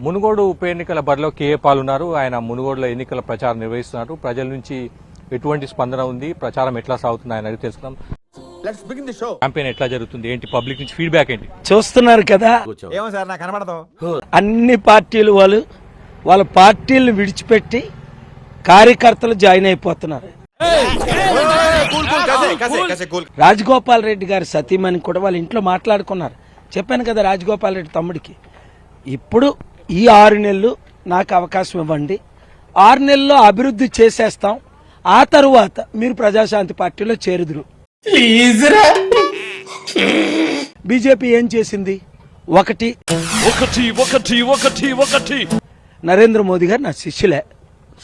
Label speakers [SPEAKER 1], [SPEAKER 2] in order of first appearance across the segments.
[SPEAKER 1] మునుగోడు ఉప ఎన్నికల బరిలో కేఏ పాల్ ఉన్నారు. ఆయన మునుగోడులో ఎన్నికల ప్రచారం నిర్వహిస్తున్నారు. ప్రజల నుంచి ఎటువంటి స్పందన ఉంది, ప్రచారం ఎట్లా సాగుతుంది ఆయన అడిగి తెలుసుకుందాం. క్యాంపెయిన్ ఎట్లా జరుగుతుంది, ఏంటి పబ్లిక్ నుంచి ఫీడ్బ్యాక్ ఏంటి
[SPEAKER 2] చూస్తున్నారు కదా. అన్ని పార్టీలు వాళ్ళ పార్టీలను విడిచిపెట్టి కార్యకర్తలు జాయిన్ అయిపోతున్నారు. రాజగోపాల్ రెడ్డి గారి సతీమణి కూడా వాళ్ళ ఇంట్లో మాట్లాడుకున్నారు. చెప్పాను కదా రాజగోపాల్ రెడ్డి తమ్ముడికి, ఇప్పుడు ఈ 6 నెలలు నాకు అవకాశం ఇవ్వండి, 6 నెలల్లో అభివృద్ధి చేసేస్తాం, ఆ తరువాత మీరు ప్రజాశాంతి పార్టీలో చేరుదురు. బీజేపీ ఏం చేసింది? ఒకటి నరేంద్ర మోదీ గారు నా శిష్యులే,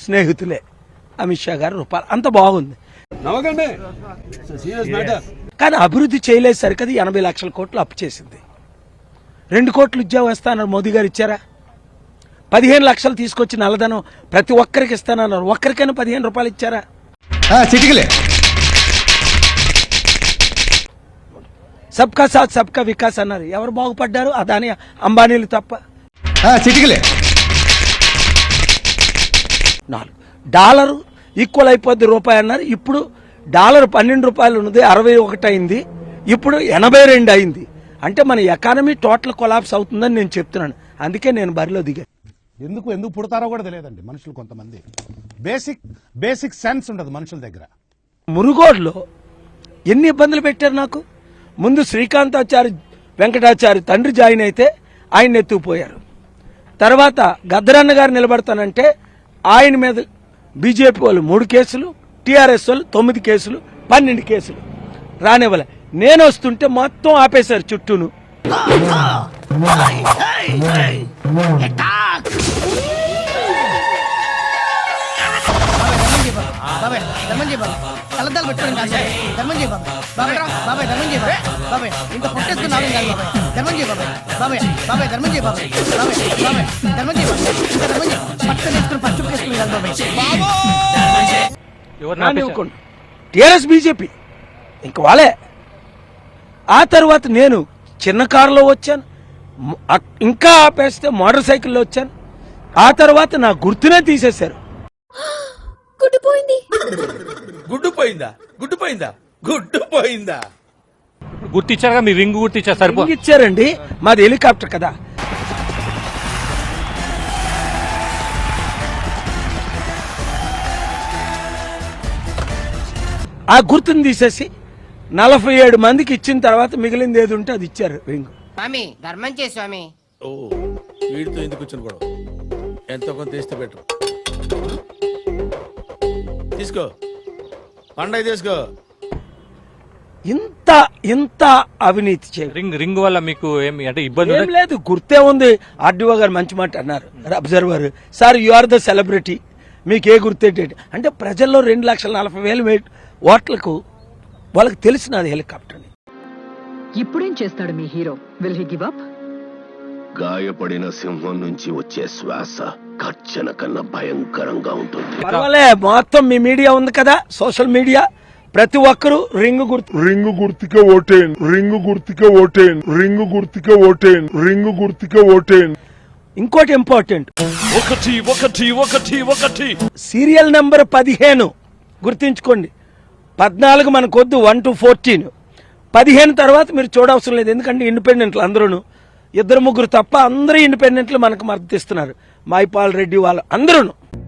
[SPEAKER 2] స్నేహితులే, అమిత్ షా గారు రూపాయలు, అంత బాగుంది. కానీ అభివృద్ధి చేయలేదు సరికది. 80 లక్షల కోట్లు అప్పు చేసింది. 2 కోట్లు ఉద్యోగం ఇస్తానన్నారు, మోదీ గారు ఇచ్చారా? 15 లక్షలు తీసుకొచ్చి నల్లధనం ప్రతి ఒక్కరికి ఇస్తానన్నారు, ఒక్కరికైనా 15 రూపాయలు ఇచ్చారా? సబ్కా సాత్ సబ్కా వికాస్ అన్నారు, ఎవరు బాగుపడ్డారు? అదాని అంబానీలు తప్ప. $4 ఈక్వల్ అయిపోద్ది రూపాయి అన్నారు, ఇప్పుడు $12 ఉన్నది 61 అయింది, ఇప్పుడు 82 అయింది. అంటే మన ఎకానమీ టోటల్ కొలాప్స్ అవుతుందని నేను చెప్తున్నాను. అందుకే నేను బరిలో దిగాను.
[SPEAKER 3] ఎందుకు పుడతారో కూడా తెలియదండి మనుషులు. కొంతమంది బేసిక్ సెన్స్ ఉండదు మనుషుల దగ్గర.
[SPEAKER 2] మునుగోడులో ఎన్ని ఇబ్బందులు పెట్టారు నాకు. ముందు శ్రీకాంతాచారి వెంకటాచారి తండ్రి జాయిన్ అయితే ఆయన ఎత్తుకుపోయారు. తర్వాత గద్దరన్న గారు నిలబడతానంటే ఆయన మీద బీజేపీ వాళ్ళు 3 కేసులు, టీఆర్ఎస్ వాళ్ళు 9 కేసులు, 12 కేసులు రానివ్వలే. నేను వస్తుంటే మొత్తం ఆపేశారు చుట్టూను. టీఆర్ఎస్ బీజేపీ ఇంక వాళ్ళే. ఆ తర్వాత నేను చిన్న కారులో వచ్చాను, ఇంకా ఆపేస్తే మోటార్ సైకిల్లో వచ్చాను. ఆ తర్వాత నా గుర్తునే తీసేశారు.
[SPEAKER 1] గుర్తిచ్చారుగా, మీ రింగ్ గుర్తిచ్చారు, సరిపో
[SPEAKER 2] ఇచ్చారండి. మాది హెలికాప్టర్ కదా. ఆ గుర్తుని తీసేసి 47 మందికి ఇచ్చిన తర్వాత మిగిలింది ఏది ఉంటే అది ఇచ్చారు రింగ్.
[SPEAKER 4] స్వామి ధర్మం చే స్వామి.
[SPEAKER 5] ఓ వీడితో ఎందుకు వచ్చిన గొడవ? ఎంతో కొంత తీస్తే బెటర్. తీసుకో పండగ తీసుకో.
[SPEAKER 2] ఇంత అవినీతి చేయ
[SPEAKER 1] రింగ్ వల్ల మీకు ఏమి అంటే ఇబ్బంది
[SPEAKER 2] ఏం లేదు. గుర్తే ఉంది. ఆర్డీఓ గారు మంచి మాట అన్నారు, observer sir you are the celebrity, మీకు ఏ గుర్తేంటి అంటే ప్రజల్లో 2,40,000 ఓట్లకు వాళ్ళకి తెలిసినది హెలికాప్టర్.
[SPEAKER 6] ఇప్పుడేం చేస్తాడు మీ hero? Will he give up?
[SPEAKER 7] గాయపడిన సింహం నుంచి వచ్చే శ్వాస కర్చన కన్నా భయంకరంగా ఉంటుంది.
[SPEAKER 2] పర్వాలే, మొత్తం మీ మీడియా ఉంది కదా, సోషల్ మీడియా, ప్రతి ఒక్కరు రింగ్ గుర్తుకే ఓటేన్. ఇంకోటి ఇంపార్టెంట్, సీరియల్ నెంబర్ 15 గుర్తించుకోండి. 14 మనకొద్దు, 1 to 14. 15 తర్వాత మీరు చూడవసరం లేదు, ఎందుకంటే ఇండిపెండెంట్లు అందరూ 2-3 తప్ప అందరూ ఇండిపెండెంట్లు మనకు మద్దతిస్తున్నారు. మైపాల్ రెడ్డి వాళ్ళు అందరూ.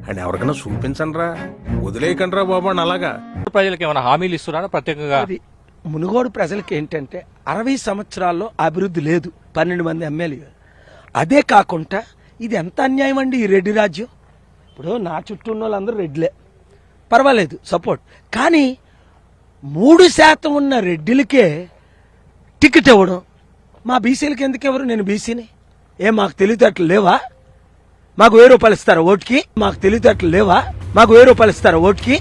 [SPEAKER 5] అండ్ ఎవరికైనా చూపించండి రా, వదిలేయకండి రా బాబు. అలాగా
[SPEAKER 1] ప్రజలకు ఏమైనా హామీలు ఇస్తున్నారా ప్రత్యేకంగా?
[SPEAKER 2] మునుగోడు ప్రజలకి ఏంటంటే 60 సంవత్సరాల్లో అభివృద్ధి లేదు, 12 మంది ఎమ్మెల్యే. అదే కాకుండా ఇది ఎంత అన్యాయం అండి ఈ రెడ్డి రాజ్యం. ఇప్పుడు నా చుట్టూ ఉన్న వాళ్ళందరూ రెడ్లే, పర్వాలేదు సపోర్ట్. కానీ 3% ఉన్న రెడ్డిలకే టికెట్ ఇవ్వడం, మా బీసీలకి ఎందుకు ఎవరు? నేను బీసీని. మాకు తెలివితేటలు లేవా? మాకు 1000 రూపాయలు ఇస్తారా ఓటుకి? మాకు తెలివితేటలు లేవా? మాకు 1000 రూపాయలు ఇస్తారా ఓటుకి?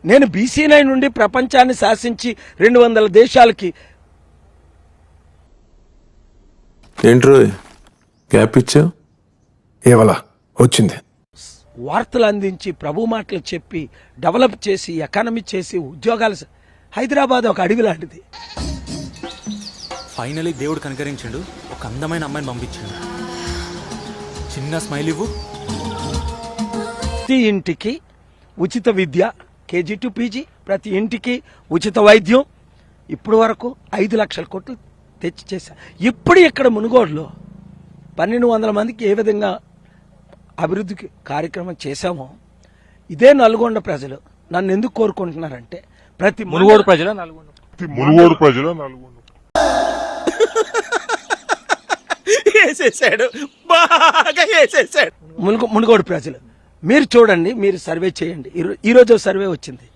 [SPEAKER 2] నేను బీసీ9 నుండి ప్రపంచాన్ని శాసించి 200 దేశాలకి.
[SPEAKER 8] ఏంట్రో గ్యాప్ ఇచ్చా ఏవలా వచ్చింది.
[SPEAKER 2] వార్తలు అందించి ప్రభు మాటలు చెప్పి డెవలప్ చేసి ఎకానమీ చేసి ఉద్యోగాలు హైదరాబాద్ ఒక అడవి లాంటిది.
[SPEAKER 8] ఫైనలీ దేవుడు కనికరించాడు, ఒక అందమైన అమ్మాయిని పంపించాడు. చిన్న స్మైల్ ఇవ్వు.
[SPEAKER 2] ప్రతి ఇంటికి ఉచిత విద్య, కేజీ టు పీజీ, ప్రతి ఇంటికి ఉచిత వైద్యం. ఇప్పుడు వరకు 5 లక్షల కోట్లు తెచ్చి చేశా. ఇప్పుడు ఇక్కడ మునుగోడులో 1200 మందికి ఏ విధంగా అభివృద్ధికి కార్యక్రమం చేశామో, ఇదే నల్గొండ ప్రజలు నన్ను ఎందుకు కోరుకుంటున్నారంటే, ప్రతి
[SPEAKER 1] మునుగోడు ప్రజల నల్గొండ
[SPEAKER 8] వేసేసాడు, బాగా వేసేసాడు.
[SPEAKER 2] మునుగోడు ప్రజలు మీరు చూడండి, మీరు సర్వే చేయండి. ఈరోజు సర్వే వచ్చింది,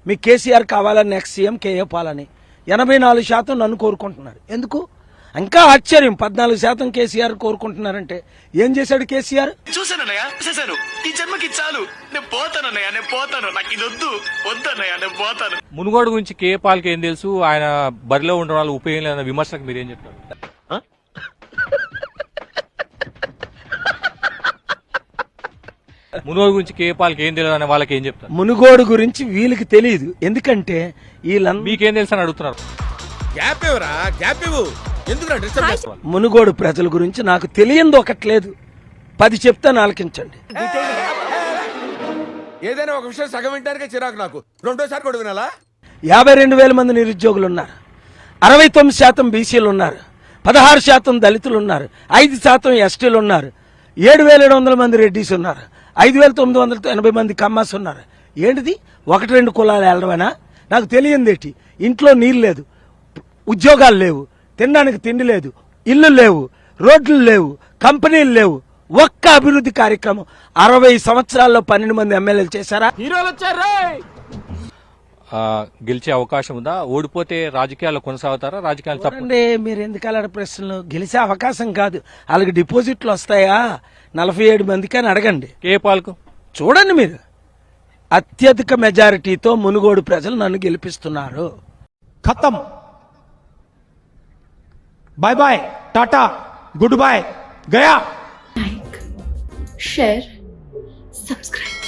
[SPEAKER 2] మీ కేసీఆర్ కావాలని, నెక్స్ట్ సీఎం కేఏ పాలని 84% నన్ను కోరుకుంటున్నారు. ఎందుకు? ఇంకా ఆశ్చర్యం, 14% కేసీఆర్ కోరుకుంటున్నారంటే ఏం చేశాడు కేసీఆర్?
[SPEAKER 8] చూసానన్నయ్య, చూసాను. ఈ జన్మకి చాలు, నేను పోతానన్నయ్య, నేను పోతాను. నాకు ఇది వద్దన్నయ్య, నేను పోతాను.
[SPEAKER 1] మునుగోడు గురించి కేఏ పాల్కి ఏం తెలుసు? ఆయన బరిలో ఉండడం వల్ల ఉపయోగం లేదన్న విమర్శలకు మీరేం చెప్తారు? మునుగోడు గురించి కేఏ పాల్కి ఏం తెలియదు అనే వాళ్ళకి ఏం చెప్తారు?
[SPEAKER 2] మునుగోడు గురించి వీళ్ళకి తెలియదు, ఎందుకంటే వీళ్ళందరూ
[SPEAKER 1] మీకేం తెలుసు అని అడుగుతున్నారు.
[SPEAKER 5] గ్యాప్ ఇవ్వరా, గ్యాప్ ఇవ్వు. ఎందుకు డిస్టర్బ్ చేస్తావు?
[SPEAKER 2] మునుగోడు ప్రజల గురించి నాకు తెలియంది ఒకట్లేదు, 10 చెప్తాను, ఆలకించండి.
[SPEAKER 5] ఏదైనా ఒక విషయం సగం వింటానికే చిరాకు నాకు. రెండోసారి కూడా వినాలా?
[SPEAKER 2] 52,000 మంది నిరుద్యోగులు ఉన్నారు, 69% బీసీలు ఉన్నారు, 16% దళితులు ఉన్నారు, 5% ఎస్టీలు ఉన్నారు, 7,700 మంది రెడ్డిస్ ఉన్నారు, 5,980 మంది కమ్మాస్ ఉన్నారు. ఏంటిది 1-2 కులాలు వెళ్ళడమేనా? నాకు తెలియందేటి, ఇంట్లో నీళ్ళు లేదు, ఉద్యోగాలు లేవు, తినడానికి తిండి లేదు, ఇల్లు లేవు, రోడ్లు లేవు, కంపెనీలు లేవు, ఒక్క అభివృద్ధి కార్యక్రమం 60 సంవత్సరాల్లో 12 మంది ఎమ్మెల్యేలు చేశారా?
[SPEAKER 5] హీరోలు వచ్చారు.
[SPEAKER 1] గెలిచే అవకాశం ఉందా? ఓడిపోతే రాజకీయాల్లో కొనసాగుతారా? రాజకీయాలు తప్ప
[SPEAKER 2] చూడండి, మీరు ఎందుకు అలాంటి ప్రశ్నలు? గెలిచే అవకాశం కాదు, వాళ్ళకి డిపాజిట్లు వస్తాయా 47 మందికి అని అడగండి.
[SPEAKER 1] కేఏ పాల్కు
[SPEAKER 2] చూడండి, మీరు అత్యధిక మెజారిటీతో మునుగోడు ప్రజలు నన్ను గెలిపిస్తున్నారు.
[SPEAKER 3] ఖతం. Bye bye, tata, good boy, గయా.
[SPEAKER 9] like, share, subscribe.